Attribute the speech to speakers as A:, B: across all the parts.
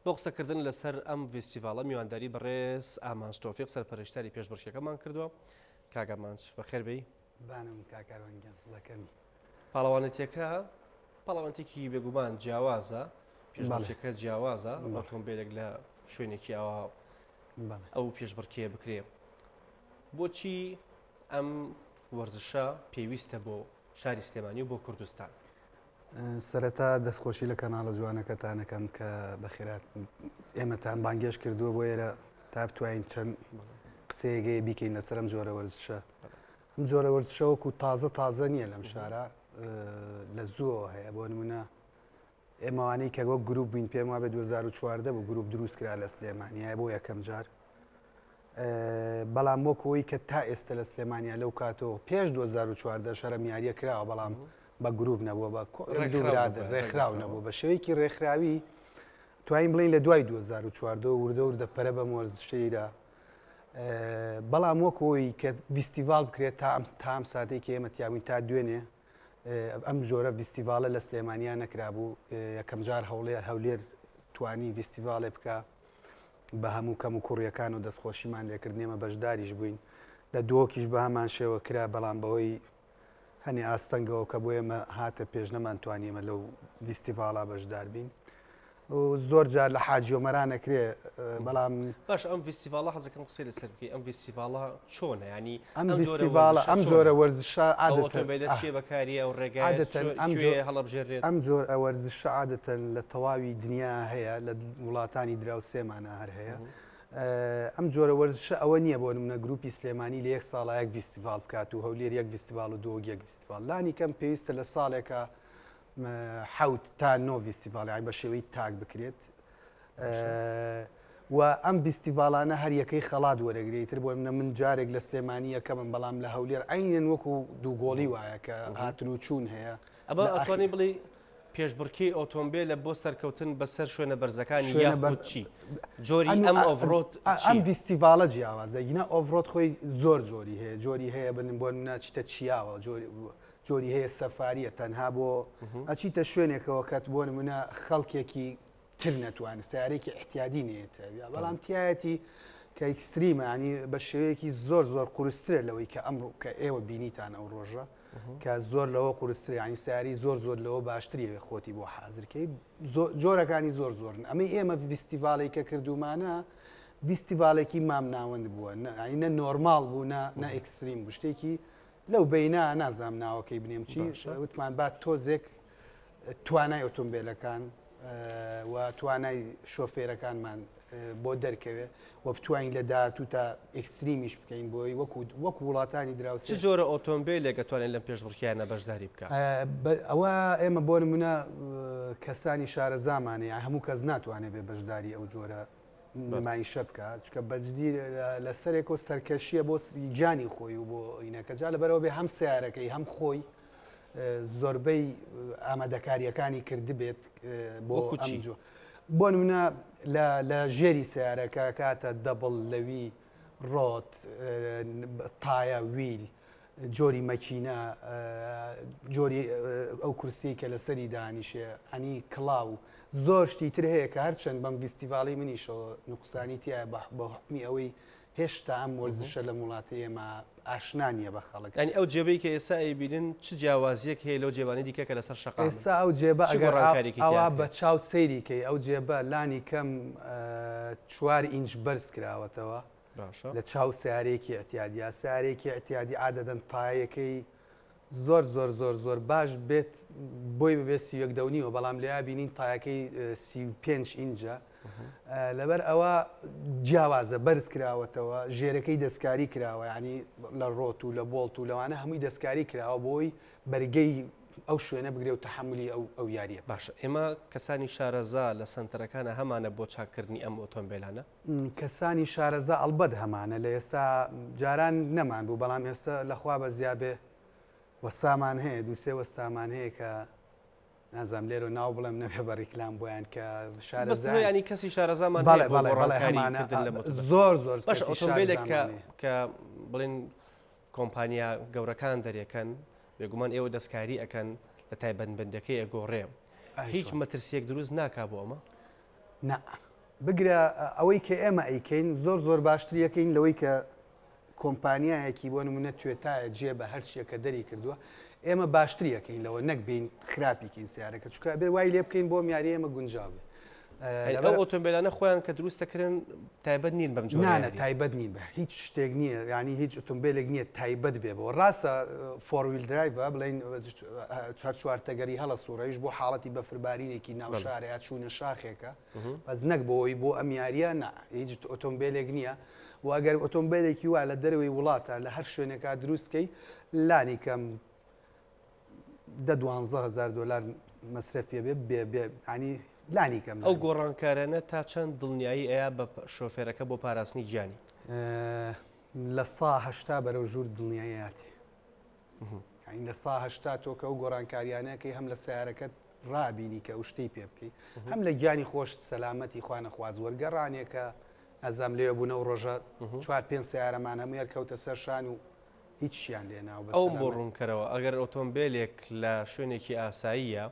A: بۆ قسەکردن لەسەر ئەم فیستیڤاڵە میوانداری بەڕێز ئامانج تۆفیق سەرپەرشتاری پێشبڕکێکەمان کردووە. کاک ئامانج بەخێربەی.
B: بانم کاکاروانگیان بڵەکەمی
A: پاڵەوانێتیەکە پاڵەوانێتێکی بێگومان جیاوازە، پێشبڕکێکە جیاوازە، ئۆتۆمبیلێک لە شوێنێکی ئەوە ئەو پێشبڕکێ بکرێ. بۆچی ئەم وەرزشە پێویستە بۆ شاری سلێمانی و بۆ کوردستان؟
B: سەرەتا دەستخۆشی لە کەناڵە جوانەکەتانەکەم کە بەخێرات ئێمەتان بانگێش کردووە بۆ ئێرە تا بتوانین چەند قسەیەگەی بیکەین لەسەر ئەم جۆرە وەرزشە. ئەم جۆرە وەرزشە وەکو تازە نییە لەم شارە، لە زووەوە هەیە. بۆ نمونە ئێمەوانەی کە وەک گروپ بووین پێم وابێ 2014 بوو گروپ دروست کرا لە سلێمانیا بۆ یەکەم جار، بەڵام وەکەوەی کە تا ئێستا لە سلێمانیا لەو کاتەوە پێش 2014 شەرە میاریە کراوە، بەڵام بە گروپ نەبووە، بە ڕێکخراو نەبوو. بە شێوەیەکی ڕێکخراوی توانین بڵین لە دوای 2014 وردە وردە پەرە بەم وەرزشەیرە. بەڵام وەکەوەی کە ڤیستیڤال بکرێت تا ئەم ساتێک کە ئێمە تیاوین تا دوێنێ ئەم جۆرە ڤیستیڤالە لە سلێمانیا نەکرابوو. یەکەم جار هەولێر توانی ڤیستیڤالێ بکە بە هەموو کەم و کوڕیەکان و دەستخۆشیمان لێکردنێمە بەشداریش بووین. لە دۆکیش بە هەمان شێوە کرا، بەڵام بەوەی هەنی ئاستەنگەوە کە بۆ ئێمە هاتە پێش نەمانتوانیمە لەو ڤیستیڤاڵا بەشدار بین. و زۆر جار لە حاجیۆمەران نەکرێ، بەڵام
A: باش ئەم ڤیستیڤاڵە حەزەکەم قسەی لەسەر بکەی. ئەم ڤیستیڤاڵە چۆنە؟ ینی
B: ئەم جۆرە وەرزشە
A: ئۆتۆمبیلە چێ بەکاریە و ڕێگای هەڵەبژێرێت؟
B: ئەم جۆر وەرزشە عادەتەن لە تەواوی دنیا هەیە، لە وڵاتانی دراوسێمانە هەر هەیە. ئەم جۆرە وەرزشە ئەوە نییە بۆ نمونە گروپی سلێمانی لە یەک ساڵە یەک ڤیستیڤال بکات و هەولێر یەک ڤیستیڤال و دۆ یەک ڤیستیڤال. لانی کەم پێویستە لە ساڵێکە 7 تا 9 ڤیستیڤال بە شێوەی تاک بکرێت. و ئەم ڤیستیڤالانە هەر یەکەی خەڵات وەرەگرێتتر. بۆ من جارێک لە سلێمانی یەکەمم، بەڵام لە هەولێر عینەن وەکو دووگۆڵی وایە کە هاتن و چوون هەیە.
A: ئەمە ئەتوانی بڵی پێشبڕکێی ئۆتۆمبیلە بۆ سەرکەوتن بەسەر شوێنە بەرزەکانی یاخود چی؟ جۆری ئەم ئۆڤڕۆت
B: ئەم ڤیستیڤالە جیاوازە. یینە ئۆڤڕۆت خۆی زۆر جۆری هەیە. جۆری هەیە بن بۆ ناچیتە چیاوە، جۆری هەیە سەفاریە تەنها بۆ ئەچیتە شوێنێکەوە کەت بۆ نمونە خەڵکێکی تر نەتوانێت سیارێکی احتیادی نێتەوە، بەڵام تایەتی کە ئەکستریمە، ینی بە شێوەیەکی زۆر قورسترە لەوەی کە ئەمڕۆ کە ئێوە بینیتان ئەو ڕۆژە کە زۆر لەوە قورسترە، ینی سیاری زۆر لەوە باشتریەوە خۆتی بۆ حازرکەی. جۆرەکانی زۆرن. ئەمەی ئێمە ڤیستیڤالێک کە کردومانە ڤیستیڤالێکی مام ناوەند بووە، نە نۆرماڵ بوو نە ئەکستریم بوو، شتێکی لەو بەینا نازام ناوەکەی بنێم چی وتمان با تۆزێک توانای ئۆتۆمبیلەکان و توانای شۆفێرەکانمان بۆ دەرکەوێ و بتوانین لە داهاتوو تا ئەکستریمیش بکەین بۆی وەکو وڵاتانی دراوسێ.
A: چ جۆرە ئۆتۆمبیلێک دەتوانێت لەم پێشبڕکێیانە بەشداری بکات؟
B: ئەوە ئێمە بۆ نمونە کەسانی شارەزامانەیە هەموو کەس ناتوانێت بێ بەشداری ئەو جۆرە نمایشە بکات، چکە بەجددی لەسەرێکەوە سەرکەشیە بۆ گیانی خۆی و بۆ ئینەکە جا لەبەرەوە بێ هەم سیارەکەی هەم خۆی زۆربەی ئامادەکاریەکانی کردبێت بۆ ئەمجۆ. بۆ نمونە لە ژێری سیارەکە کاتە دەبڵ لەوی ڕۆت، تایە، ویل، جۆری مەکینە، جۆری ئەو کورسی کە لەسەری دانیشێ، ئەنی کڵاو، زۆر شتی تر هەیە کە هەرچەند بەم ڤیستیڤاڵی منیشەوە نوقسانی تایە بە حکمی ئەوەی هێشتا ئەم وەرزشە لە وڵاتی ئێمە ئاشنا نییە بە خەڵک.
A: ئەنی ئەو جێبەی کە ئێستا ئەیبینن چ جیاوازیەک هەیە لەو جێوانی دیکە کە لەسەر شەقام؟
B: ئێستا ئەو جێبە ئەوە بە چاو سەیریکەی ئەو جێبە لانی کەم 4 ئینچ بەرز کراوەتەوە لە چاو سیارێکی احتیادی. سیارێکی احتیادی عادەدەن تایەکەی زۆر باش بێت بۆی ببێت 31.5، بەڵام لێیا بینین تایەکەی 35 ئینجە. لەبەر ئەوە جیاوازە بەرز کراوەتەوە، ژێرەکەی دەستکاری کراوە، ینی لە ڕۆت و لە بۆڵت و لەوانە هەمووی دەستکاری کراوە بۆی بەرگەی ئەو شوێنە بگرێ و تەحملی ئەو یاریە.
A: باشە، ئێمە کەسانی شارەزا لە سنتەرەکانە هەمانە بۆ چاکردنی ئەم ئۆتۆمبیلانە؟
B: کەسانی شارەزا ئەڵبەت هەمانە، لە ئێستا جاران نەمان بوو، بەڵام ئێستا لەخوا بە زیابێ وەسامان هەیە، دووسێ وەستامان هەیە کە نازام لێرە ناو بڵێم نەبێ بە ڕیکلام بۆیان کە
A: شارەزانی کەسی شارەزامان
B: زۆر
A: باش ئۆتۆمبیلێک کە بڵێن کۆمپانیا گەورەکان دەرێکەن بێگومان ئێوە دەستکاری ئەەکەن لە تایبەتمەندەکەی ئەگۆڕێ، هیچ مەترسیەک دروست ناکا بۆ ئەمە؟
B: نه بگرە ئەوەی کە ئێمە ئەیکەین زۆر باشتریەکەین لەوەی کە کۆمپانیایەکی بۆ نمونە توێتایە جێ بە هەر شتێکە دەری کردووە ئێمە باشتریەکەین لەوە نەک بین خراپیکەین سیارەکە چکە بێ وای لێ بکەین بۆ میاری ئێمە گونجاوێ
A: ئەو ئۆتۆمبیلانە خۆیان کە دروستەکردن تایبەت نین بەم
B: جۆرانە تایبەت نین بە هیچ شتێک نییە ینی هیچ ئۆتۆمبیلێک نییە تایبەت بێ بۆ ڕاستە فۆرویل درایڤە بڵین چوارتەگەری هەڵە سوورەیش بۆ حاڵەتی بەفربارینێکی ناوشارەیە چوونە شاخێکە بەس نەک بۆەوەی بۆ ئەم یاریە هیچ ئۆتۆمبیلێک نییە و ئەگەر ئۆتۆمبیلێکی وا لە دەروی وڵاتە لە هەر شوێنێکا دروستکەی لانی کەم $12,000 مەسرەفیە بێ ینی لانی کەم
A: ئەو گۆڕانکارانە تا چەند دڵنیایی ئەیە بە شۆفێرەکە بۆ پاراستنی گیانی
B: لە 180 بەرەو ژوور دڵنیایەتی لە 180 تۆکە ئەو گۆڕانکاریانەکەی هەم لە سیارەکەت ڕابینی کە ئەو شتەی پێ بکەیت هەم لە گیانی خۆش سەلامەتی خوانە خواز وەرگەڕانێکە ئەزام لێ بوونە و ڕۆژە 4-5 سیارەمان هەموویە کەوتە سەر شان و هیچ شیان لێناو
A: ئەو بۆ ڕوونکەرەوە ئەگەر ئۆتۆمبیلێک لە شوێنێکی ئاساییە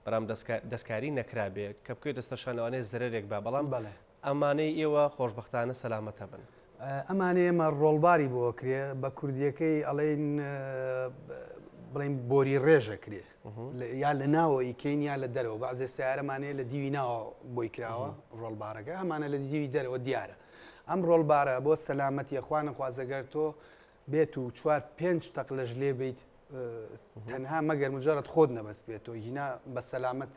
A: بەرام دەستکاری نەکرابێ کە بکەیت دەستەشانەوانەیە زەرێک با بەڵام ئەمانەی ئێوە خۆشببختانە سەلامەتە بن
B: ئەمانەیە ئێمە ڕۆڵباری بۆ کرێ بە کوردیەکەی ئەڵێن بڵین بۆری ڕێژە کرێ یا لە ناوە ئیکەین یا لە دەرەوە بەعزێ سیارەمانەیە لە دیوی ناوە بۆی کراوە ڕۆڵبارەکە هەمانە لە دیوی دەرەوە دیارە ئەم ڕۆڵبارە بۆ سەلامەتی خوانە خوازەگەر تۆ بێت و 4-5 تەقلەش لێ بیت تەنها مەگەر مجرد خۆت نەبەست بێتەوە هینا بە سەلامەت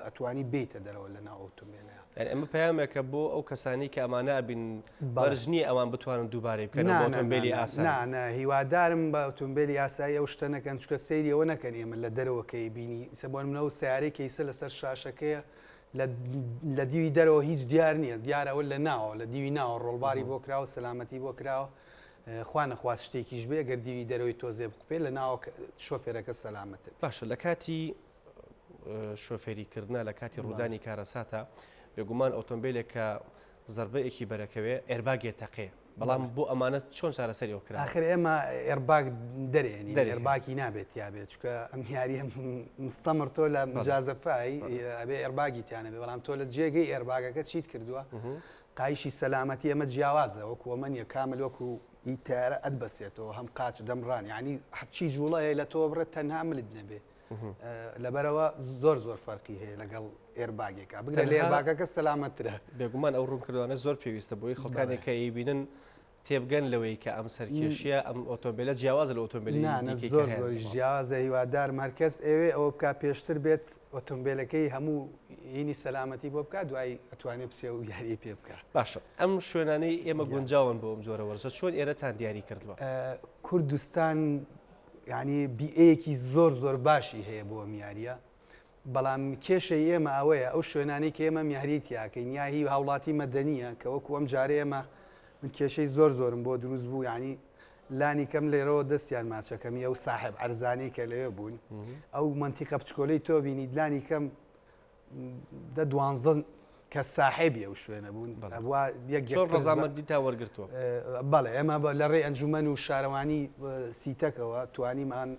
B: ئەتوانی بیتە دەرەوە لە ناو ئۆتۆمبیلەیە
A: ئەمە پەیامێکە بۆ ئەو کەسانی کە ئەمانە بین بەرژنی ئەوان بتوانن دووبارەی بکەن ئۆتۆمبیلی ئاسان
B: هیوادارم بە ئۆتۆمبیلی ئاسایی ئەو شتە نەکەن چکە سەیری ئەوە نەکەن ئێمە لە دەرەوەکەی بینی سەبوون منەوە سیارەی کەیسە لەسەر شاشەکەیە لە دیوی دەرەوە هیچ دیار نییە دیارەوە لە ناوە لە دیوی ناوە ڕۆڵباری بۆ کراوە سەلامەتی بۆ کراوە خوانە خواست شتێکیش بێ گەر دیوی دەرەوەی تۆزێ بقپێ لە ناو شۆفێرەکە سەلامەتە
A: باشە لە کاتی شۆفێریکردە لە کاتی ڕوودانی کارەساتە بێگومان ئۆتۆمبیلێک کە زەربەیەکی بەرەکەوێ ئێرباگێ تەقێ بەڵام بۆ ئەمانە چۆن چارەسەری ئەو کرا
B: آخر ئێمە ئێرباگ دەرێنی ئێرباکی نابێت یابێت چکە ئەم یاری مستەمر تۆ لە مجازەفایی ئەبێ ئێرباگی تیانە بێ بەڵام تۆ لە جێگەی ئێرباگەکە چیت کردووە قایشی سەلامەتی ئەمە جیاوازە وەکو ئەمەنیە کامل وەکو ئیتارە ئەدبەسێتەوە هەم قاچ دەمڕان ینی حچی جوڵەیە لە تۆ بڕێت تەنها ملت نەبێ لەبەرەوە زۆر فەرقی هەیە لەگەڵ ئێرباگێکا بگرە لە ئێرباگەکە سەلامەتترە
A: بێگومان ئەو ڕوونکردوانە زۆر پێویستە بۆی خەڵکانێک کە ئیبینن تێبگەن لەوەی کە ئەم سەرکێشیە ئەم ئۆتۆمبیلە جیاوازە لە ئۆتۆمبیلی
B: زۆر جیاوازە هیوادار مرکز ئێوێ ئەوە بک پێشتر بێت ئۆتۆمبیلەکەی هەموو هینی سەلامەتی بۆ بکات دوای ئەتوانێت پسێ و یاری پێ بکات
A: باشە ئەم شوێنانەی ئێمە گونجاون بۆ ئەم جۆرە وەرزە چۆن ئێرەتان دیاری کردووە
B: کوردستان ینی بیئەیەکی زۆر باشی هەیە بۆ میاریە بەڵام کێشەی ئێمە ئەوەیە ئەو شوێنانی کە ئێمە میاریتیاکەین یا هی هاوڵاتی مەدەنیە کە وەکو ئەم جارە ئێمە من کێشەی زۆرم بۆ دروست بوو ینی لانی کەم لێرەوە دەستیان ماچەکەمی ئەو ساحب عەرزانەی کە لەوێ بوون ئەو منتیقە بچکۆلەی تۆ بینیت لانی کەم دە 12 کە ساحێبی ئەو شوێنە بوون
A: ڕەزامەندی تا وەرگرتووە
B: بەڵێ ئێمە لە ڕێی ئەنجومەن و شارەوانی سیتەکەوە توانیمان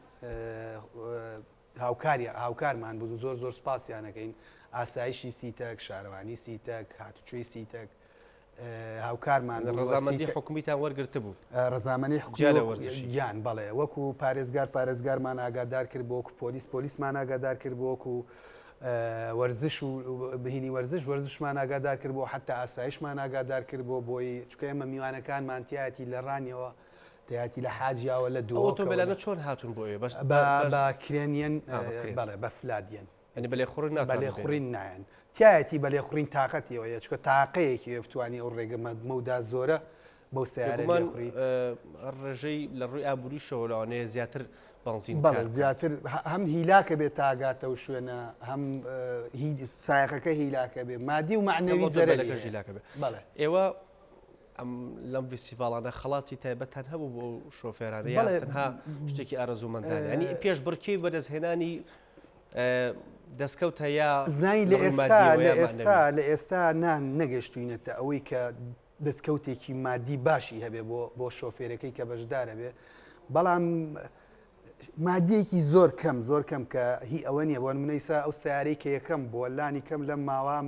B: هاوکارمان بوو زۆر سپاسیانەکەین ئاسایشی سیتەک شارەوانی سیتەک هاتوچۆی سیتەک هاوکارمان
A: ڕەزامەندی حکومیتان وەرگرتە بوو
B: ڕەزامەندی گیان بەڵێ وەکو پارێزگارمان ئاگادار کرد بۆ وەکو پۆلیسمان ئاگادار کرد بۆ وەکو وەرزش و بهینی وەرزشمان ئاگادار کرد بۆ حتا ئاسایشمان ئاگادار کرد بۆ بۆی چکە ئێمە میوانەکانمان تایەتی لە ڕانیەوە تایەتی لە حاجیاوە لە دووە
A: ئۆتۆمبیلانە چۆن هاتون بۆیە
B: بە کرێنیەن بەڵێ بە فلادیەن
A: بەلێ
B: خوڕین نایەن تایەتی بەلێ خوڕین تااقەتیەوەیە چکە تاقەیەکی بتوانانی ئەو ڕێگە مەودا زۆرە بەو سیارە خوڕی
A: ڕێژەی لە ڕووی ئابووری شەوەڵانەیە زیاتر
B: زیاتر هەم هیلاکە بێت تاگاتە و شوێنە هەم سایقەکە هیلاکە بێ مادی و معنەوی
A: زەرەکەژیلاکە بێ ئێوە ئەم لەم فیسیڤالانە خەڵاتی تایبەتان هەبوو بۆ شۆفێرانە یاها شتێکی ئارەزوومەندانە ینی پێش بڕکەی بەدەستهێنانی دەستکەوتە یا
B: زانی لە ئێستا نەگەشتوینەتە ئەوەی کە دەستکەوتێکی مادی باشی هەبێ بۆ شۆفێرەکەی کە بەشدارە بێ بەڵام مادیەکی زۆر کەم کە هی ئەوە نیە بۆ منەیسا ئەو سیارەی کە یەکەم بۆ لانی کەم لەم ماوام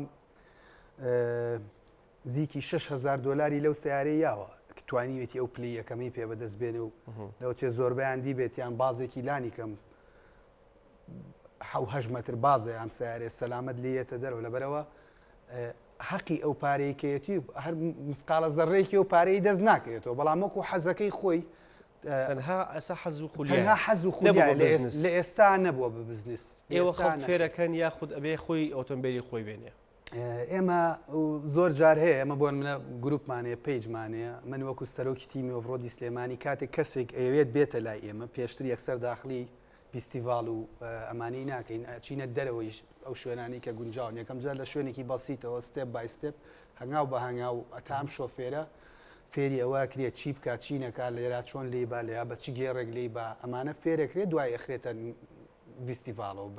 B: زیکی 6,000 دلاری لەو سیارەی یاوە کە توانیوێتی ئەو پلی یەکەمی پێ بەدەست بێنێ و لەوە چێ زۆربیان دی بێتیان بازێکی لانی کەم 7 متر بازە ئەم سیارێ سەلامەت لێتە دەرەوە لەبەرەوە حەقی ئەو پارەیەکەیەتی هەر مسقالە زەڕێکی و پارەی دەست ناکەوێتەوە بەڵام وەکو حەزەکەی خۆی
A: تەنها ئەسا حەز و
B: تەنها حەز و خولیای لە ئێستا نەبووە بە بزنس
A: ئێوە خەڵک فێرەکەن یاخود ئەبێ خۆی ئۆتۆمبیلی خۆی بێنێ
B: ئێمە زۆر جار هەیە ئەمە بۆن منە گروپمانەیە پیجمانەیە من وەکو سەرۆکی تیمی ئۆڤڕۆدی سلێمانی کاتێک کەسێک ئەوێت بێتە لای ئێمە پێشتر یەکسەر داخلی فیستیڤال و ئەمانی ناکەین چینە دەرەوەیش ئەو شوێنانی کە گونجاون یەکەم جار لە شوێنێکی بەسیتەوە ستێپ بای ستێپ هەنگاو بە هەنگاو ئەتام شۆفێرە فێری ئەوە کرێت چی بکە چینەکە لێرا چۆن لێ با لێیا بەچی گێڕێک لێ با ئەمانە فێرەکرێت دوای ئەخرێتە فیستیڤالەوە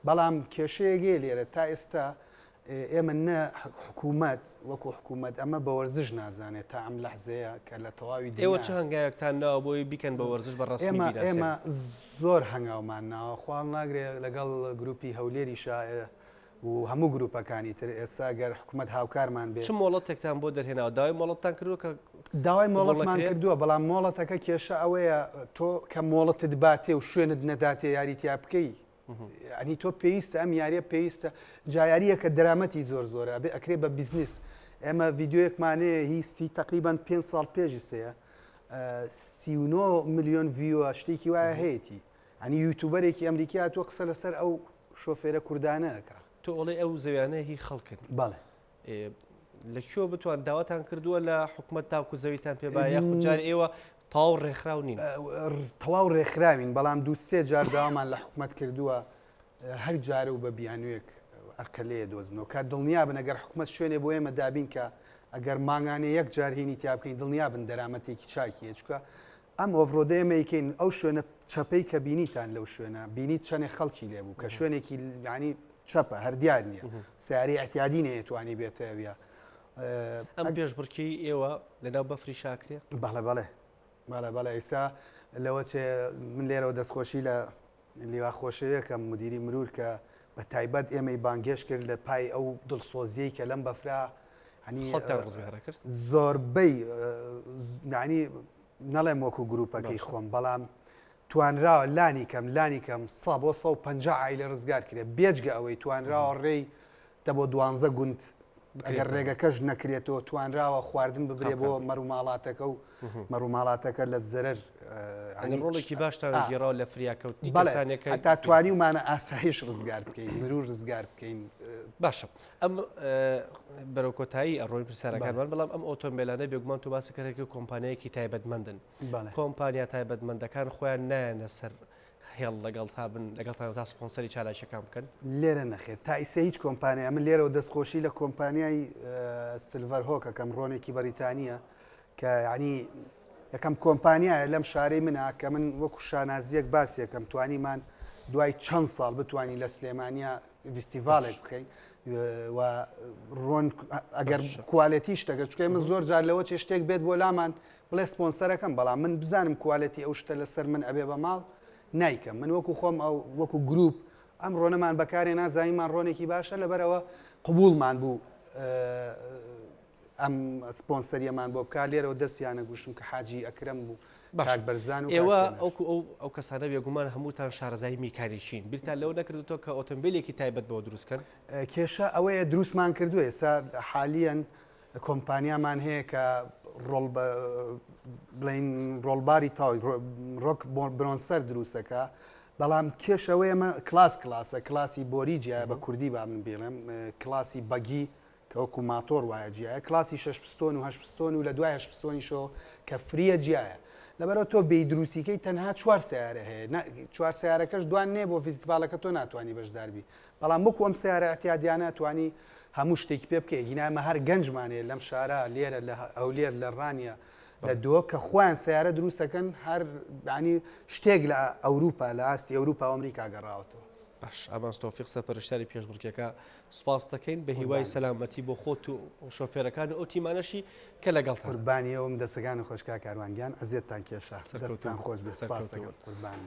B: بەڵام کێشەیەگێ لێرە تا ئێستا ئێمە نە حکوومەت وەکو حکوومەت ئەمە بە وەرزش نازانێت تا ئەم لەحزەیە کە لە تەواوی
A: ئێوە چه هەنگایەکتان ناوە بۆی بیکەن بە وەرزش بە ڕاستمی
B: ئێمە زۆر هەنگاومان ناوە خوان ناگرێت لەگەڵ گروپی هەولێری شایە و هەموو گروپەکانی تر ئێستا گەر حکوومەت هاوکارمان بێت
A: چ مۆڵەتێکتان بۆ دەرهێناوە داوای مۆڵەتتان کردووە کە
B: داوای مۆڵەتمان کردووە بەڵام مۆڵەتەکە کێشە ئەوەیە تۆ کە مۆڵەتت باتێ و شوێنت نەداتێ یاریتیا بکەی ئەنی تۆ پێویستە ئەم یاریە پێویستە جایاریە کە دەرامەتی زۆر زۆرە بێ ئەکرێ بە بیزنس ئێمە ڤیددیوەکمانەیە هیچی تقریبان 5 ساڵ پێشی سەیە 39 میلیۆن ڤیوە شتێکی وایە هەیەی ئەنی یوتوبەرێکی ئەمریکا تۆ قسە لەسەر ئەو شۆفێرە کوردانەکە
A: تۆ ئەڵێ ئەو زەویانەیە هی خەڵکن
B: بەڵێ
A: لەکوێ بتوان داواتان کردووە لە حکوومەت تاوکو زەویتان پێ با یاخود جاری ئێوە تەواو ڕێکخراو نین
B: تەواو ڕێکخراوین بەڵام دوو سێ جار داوامان لە حکوومەت کردووە هەر جارە و بە بیانوێک ئەرکە لێ دۆزنەوە کات دڵنیا بن ئەگەر حکوومەت شوێنێ بۆ ئێمە دابین کە ئەگەر ماگانێ یەک جار هینی تیا بکەین دڵنیا بن دەرامەتێکی چاکیە چکە ئەم ئۆڤڕۆدەیەمەیکەین ئەو شوێنە چەپەی کە بینیتان لەو شوێنە بینیت چەندێ خەڵکی لێبوو کە شوێنێکی ینی چەپە هەردیار نییە سیاری احتیادی نەیەتوانی بێتەوە
A: ئەم پێشبڕکی ئێوە لەناو بەفری شاکرێ
B: بەڵێ ئێستا لەوە چێ من لێرەوە دەستخۆشی لە لیوا خۆشەوەکەم مدیری مرور کە بە تایبەت ئێمەی بانگێش کرد لە پای ئەو دڵسۆزیەی کە لەم بەفرا
A: کرد
B: زۆربەی ینی نەڵێم وەکو گروپەکەی خۆم بەڵام توانراوە لانی کەم 150 عیلە ڕزگار کرێت بێجگە ئەوەی توانراوە ڕێی دە بۆ 12 گوند ئەگەر ڕێگەکەش نەکرێتەوە توانراوە خواردن ببرێ بۆ مەروماڵاتەکە و مەروماڵاتەکە لە زەرەر
A: ڕۆڵێکی باشتان گێڕاو لە فریاکەوتی
B: تا توانیمانە ئاسایش ڕزگار بکەین مرور ڕزگار بکەین
A: باشە ئەم بەرەو کۆتایی ئەڕۆی پرسیارەکانمان بەڵام ئەم ئۆتۆمبیلانە بێگومان تو باسەکەرێکی کۆمپانیایەکی تایبەتمەندن کۆمپانیا تایبەتمەندەکان خۆیان نایەنە سەر هێڵ لەگەڵ تا بن لەگەڵ تا سپۆنسەری چالاشەکان بکەن
B: لێرە نەخێر تا ئیسە هیچ کۆمپانیا من لێرەوە دەستخۆشی لە کۆمپانیای سلڤەر هۆکەکەم ڕۆنێکی بەریتانیە کە ینی یەکەم کۆمپانیایە لەم شارەی منە کە من وەکو شانازیەک باسیەکەم توانیمان دوای چەند ساڵ بتوانین لە سلێمانیا فیستیڤالێک بکەین و ڕۆن ئەگەر کوالەتی شتەکە چکە من زۆر جار لەوە چێ شتێک بێت بۆ لامان بڵێ سپۆنسەرەکەم بەڵام من بزانم کوالەتی ئەو شتە لەسەر من ئەبێ بە ماڵ نایکەم من وەکو خۆم ئەو وەکو گروپ ئەم ڕۆنەمان بەکارێ نازانیمان ڕۆنێکی باشە لەبەرەوە قبولمان بوو ئەم سپۆنسەریەمان بۆ بکار لێرەوە دەستیانە گوشتم کە حاجی ئەکرەم بوو کاک بەرزان و
A: ئێوە ئەو کەسانە بێگومان هەمووتان شارەزای میکانیکین بیرتان لەو نەکردوەوە کە ئۆتۆمبیلێکی تایبەت بۆ دروستکەن
B: کێشە ئەوەیە دروستمان کردووە ئێستا حالیەن کۆمپانیامان هەیە کە بڵین ڕۆڵباری تاوی ڕۆک برۆنسەر دروستەکە بەڵام کێشەوەی ئەمە کلاسە کلاسی بۆریجیە بە کوردی با من بێڵم کلاسی بەگی کە وەکو ماتۆر وایە جیایە کلاسی 6 پستۆن و 8 پستۆن و لە دوای 8 پستۆنیشەوە کە فریە جیایە لەبەرەوە تۆ بێ دروستیکەی تەنها 4 سیارە هەیە 4 سیارەکەش دوان نێ بۆ فیستیڤالەکە تۆ ناتوانانی بەشداربی بەڵام بکو ئەم سیارە احتیادیانە توانی هەموو شتێکی پێ بکەی هینامە هەر گەنجمانێ لەم شارە لێرە لە ئەولێر لە ڕانیە لە دۆ کە خۆیان سیارە دروستەکەن هەر ینی شتێک لە ئەوروپا لە ئاستی ئەوروپا و ئەمریکا گەڕاوەتەوە
A: باش ئەمان تۆفیق سەرپەرشتاری پێشبڕکێکە سپاس دەکەین بە هیوای سەلامەتی بۆ خۆت و شۆفێرەکان و ئۆتیمانەشی کە لەگەڵ
B: قوربانیەوەم دەستەکان و خۆشکا کاروانگیان ئەزیێتتان کێشە دەستان خۆش بێ سپاس دەکەم قوربان